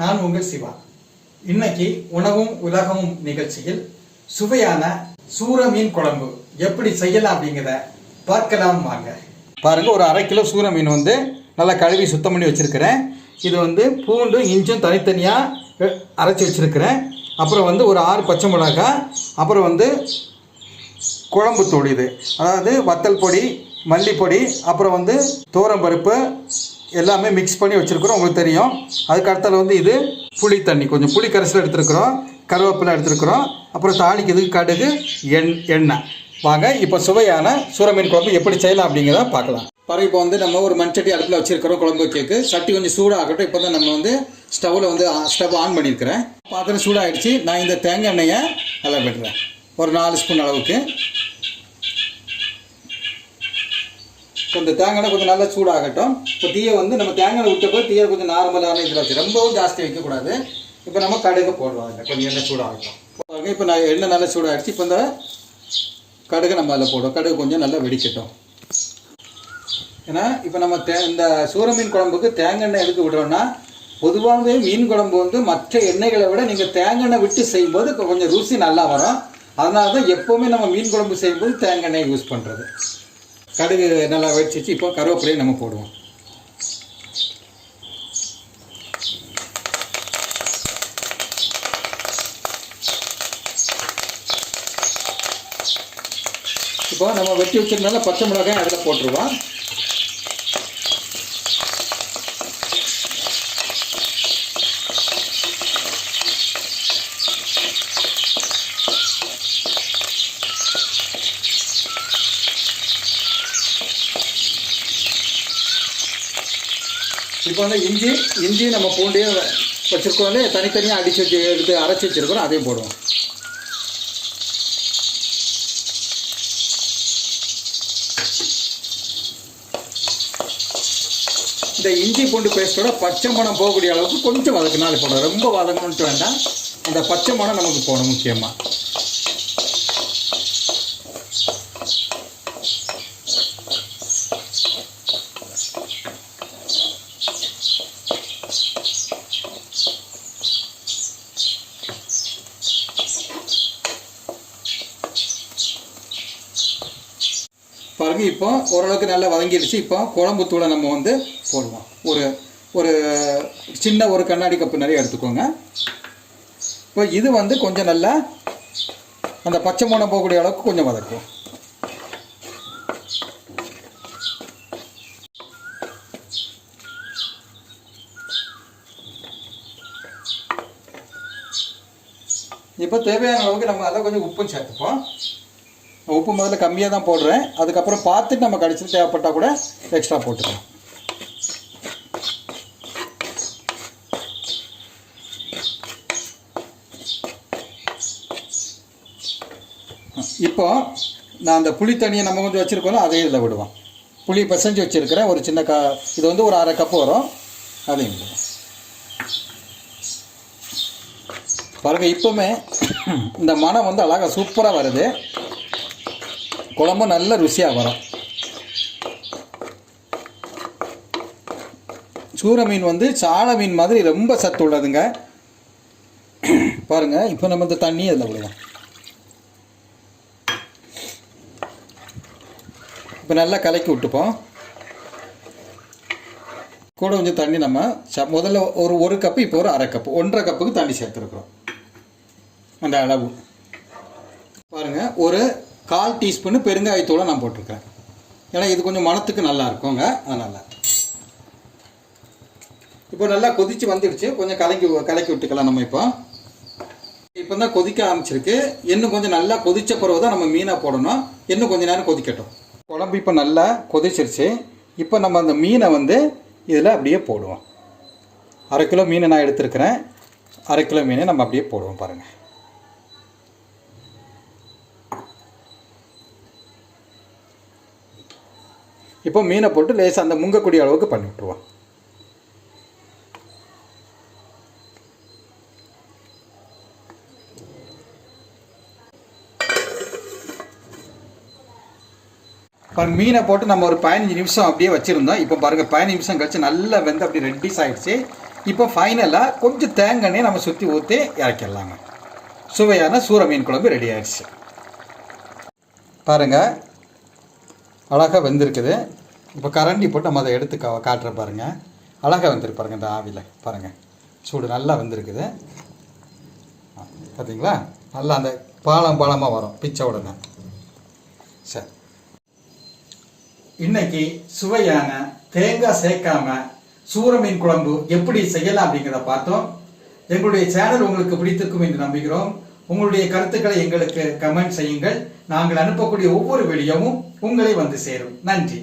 நான் உங்கள் சிவா. இன்னைக்கு உணவும் உலகமும் நிகழ்ச்சியில் சுவையான சூர மீன் குழம்பு எப்படி செய்யலாம் அப்படிங்கிறத பார்க்கலாம் வாங்க. பாருங்க, ஒரு 1/2 கிலோ சூர மீன் வந்து நல்லா கழுவி சுத்தம் பண்ணி வச்சிருக்கிறேன். இது வந்து பூண்டு இஞ்சும் தனித்தனியாக அரைச்சி வச்சிருக்கிறேன். அப்புறம் வந்து ஒரு 6 பச்சை மிளகாய், அப்புறம் வந்து குழம்பு தூள், இது அதாவது வத்தல் பொடி, மல்லிப்பொடி, அப்புறம் வந்து துவரம்பருப்பு எல்லாமே மிக்ஸ் பண்ணி வச்சுருக்குறோம், உங்களுக்கு தெரியும். அதுக்கு அடுத்தால வந்து இது புளி தண்ணி, கொஞ்சம் புளி கரைசல் எடுத்துருக்குறோம், கருவேப்பிலை எடுத்துருக்குறோம், அப்புறம் தாளிக்கிறதுக்கு கடுகு, எண்ணெய். வாங்க இப்போ சுவையான சூரமீன் குழம்பு எப்படி செய்யலாம் அப்படிங்கிறத பார்க்கலாம். பாருங்க, இப்போ வந்து நம்ம ஒரு மண்சட்டி அடுப்பில் வச்சுருக்கிறோம் குழம்பு வைக்கிறதுக்கு. சட்டி கொஞ்சம் சூடாகட்டும். இப்போ தான் நம்ம வந்து ஸ்டவ் ஆன் பண்ணியிருக்கிறேன். பாத்திரம் சூடாகிடுச்சு. நான் இந்த தேங்காய் எண்ணெயை நல்லா விடுறேன், ஒரு 4 ஸ்பூன் அளவுக்கு. இந்த தேங்காய் கொஞ்சம் நல்லா சூடாகட்டும். இப்போ தீயை வந்து நம்ம தேங்காய் விட்டப்போ தீயை கொஞ்சம் நார்மலான இதில் வச்சு, ரொம்பவும் ஜாஸ்தி வைக்கக்கூடாது. இப்போ நம்ம கடுகு போடுவோம். அதில் கொஞ்சம் எண்ணெய் சூடாகட்டும். இப்போ நான் எண்ணெய் நல்லா சூடாகிடுச்சு. இப்போ இந்த கடுகு நம்ம அதில் போடுவோம். கடுகு கொஞ்சம் நல்லா வெடிக்கட்டும். ஏன்னா இப்போ நம்ம இந்த சூரமீன் குழம்புக்கு தேங்காய் எண்ணெய் எதுக்கு விடுறோம்னா, பொதுவாகவே மீன் குழம்பு வந்து மற்ற எண்ணெய்களை விட நீங்கள் தேங்காய் எண்ணெய் விட்டு செய்யும்போது இப்போ கொஞ்சம் ருசி நல்லா வரும். அதனால தான் எப்போவுமே நம்ம மீன் குழம்பு செய்யும்போது தேங்காய் எண்ணெய் யூஸ் பண்ணுறது. கடுகு நல்லா வெடிச்சிச்சு. இப்போ கருவேப்பிலையை நம்ம போடுவோம். இப்போ நம்ம வெட்டி வச்சிருந்தால பச்சை மிளகாய் அதில் போட்டுருவோம். இப்போ வந்து இஞ்சி நம்ம பூண்டே வச்சுருக்கோம், தனித்தனியாக எடுத்து அரைச்சி வச்சுருக்கிறோம், அதையும் போடுவோம். இந்த இஞ்சி பூண்டு பேஸ்ட்டோட பச்சை மணம் போகக்கூடிய அளவுக்கு கொஞ்சம் வதக்கினாலும் போடணும். ரொம்ப வதங்கணுன்ட்டு வேண்டாம், அந்த பச்சை மணம் நமக்கு போகணும் முக்கியமாக. பாருங்க, இப்போ ஓரளவுக்கு நல்லா வதங்கிடுச்சு. இப்போ குழம்பு தூளை நம்ம வந்து போடுவோம். ஒரு சின்ன ஒரு கண்ணாடி கப்பு நிறைய எடுத்துக்கோங்க. இப்போ இது வந்து கொஞ்சம் நல்லா அந்த பச்சை மணம் போகக்கூடிய அளவுக்கு கொஞ்சம் வதக்குவோம். இப்போ தேவையான அளவுக்கு நம்ம அதில் கொஞ்சம் உப்பும் சேர்த்துப்போம். உப்பு முதல்ல கம்மியாக தான் போடுறேன், அதுக்கப்புறம் பார்த்துட்டு நம்ம கடிச்சிட்டு தேவைப்பட்டால் கூட எக்ஸ்ட்ரா போட்டுக்கலாம். இப்போ நான் அந்த புளி தண்ணியை நம்ம கொஞ்சம் வச்சுருக்கோம், அதையும் இதில் விடுவோம். புளி பிசைஞ்சு வச்சுருக்கிறேன், ஒரு சின்ன இது வந்து ஒரு 1/2 கப்பு வரும், அதையும் விடுவோம். பாருங்கள், இப்போவுமே இந்த மனம் வந்து அழகாக சூப்பராக வருது, குழம்பு நல்ல ருசியாக வரும். சூர மீன் வந்து சால மீன் மாதிரி ரொம்ப சத்து உள்ளதுங்க. பாருங்க, இப்போ நம்ம இந்த தண்ணி அதில் விடுவோம். இப்போ நல்லா கலக்கி விட்டுப்போம். கூட கொஞ்சம் தண்ணி நம்ம முதல்ல ஒரு கப்பு, இப்போ ஒரு 1/2 கப்பு, 1.5 கப்புக்கு தண்ணி சேர்த்துருக்குறோம். அந்த அளவு பாருங்கள். ஒரு 1/4 டீஸ்பூனு பெருங்காயத்தூளை நான் போட்டிருக்கேன், ஏன்னா இது கொஞ்சம் மணத்துக்கு நல்லா இருக்குங்க, அதனால். இப்போ நல்லா கொதித்து வந்துடுச்சு, கொஞ்சம் கலக்கி விட்டுக்கலாம் நம்ம. இப்போ தான் கொதிக்க ஆரம்பிச்சிருக்கு. இன்னும் கொஞ்சம் நல்லா கொதித்த பிறகு தான் நம்ம மீனை போடணும். இன்னும் கொஞ்சம் நேரம் கொதிக்கட்டும். குழம்பு இப்போ நல்லா கொதிச்சிருச்சு. இப்போ நம்ம அந்த மீனை வந்து இதில் அப்படியே போடுவோம். 1/2 கிலோ மீனை நான் எடுத்துருக்கிறேன். 1/2 கிலோ மீனை நம்ம அப்படியே போடுவோம். பாருங்கள், இப்போ மீனை போட்டு லேசாக அந்த முங்கக்கூடிய அளவுக்கு பண்ணி விட்டுருவோம். பாருங்கள், மீனை போட்டு நம்ம ஒரு 15 நிமிஷம் அப்படியே வச்சுருந்தோம். இப்போ பாருங்கள், 15 நிமிஷம் கழிச்சு நல்லா வெந்து அப்படி ரெட்டிஸ் ஆகிடுச்சு. இப்போ ஃபைனலாக கொஞ்சம் தேங்காய் எண்ணெயை நம்ம சுற்றி ஊற்றி இறக்கிடலாங்க. சுவையான சூர மீன் குழம்பு ரெடி ஆயிடுச்சு. பாருங்கள், அழகாக வெந்திருக்குது. இப்போ கரண்டி போட்டு நம்ம அதை எடுத்து காட்டுற பாருங்கள். அழகாக வெந்திருக்கு பாருங்கள். இந்த ஆவியில் பாருங்கள், சூடு நல்லா வெந்திருக்குது. பார்த்தீங்களா, நல்லா அந்த பாலமாக வரும் பிச்சை உடனே. சரி, இன்னைக்கு சுவையான தேங்காய் சேர்க்காம சூர மீன் குழம்பு எப்படி செய்யலாம் அப்படிங்கிறத பார்த்தோம். எங்களுடைய சேனல் உங்களுக்கு பிடித்திருக்கும் என்று நம்புகிறோம். உங்களுடைய கருத்துக்களை எங்களுக்கு கமெண்ட் செய்யுங்கள். நாங்கள் அனுப்பக்கூடிய ஒவ்வொரு வீடியோவும் உங்களை வந்து சேரும். நன்றி.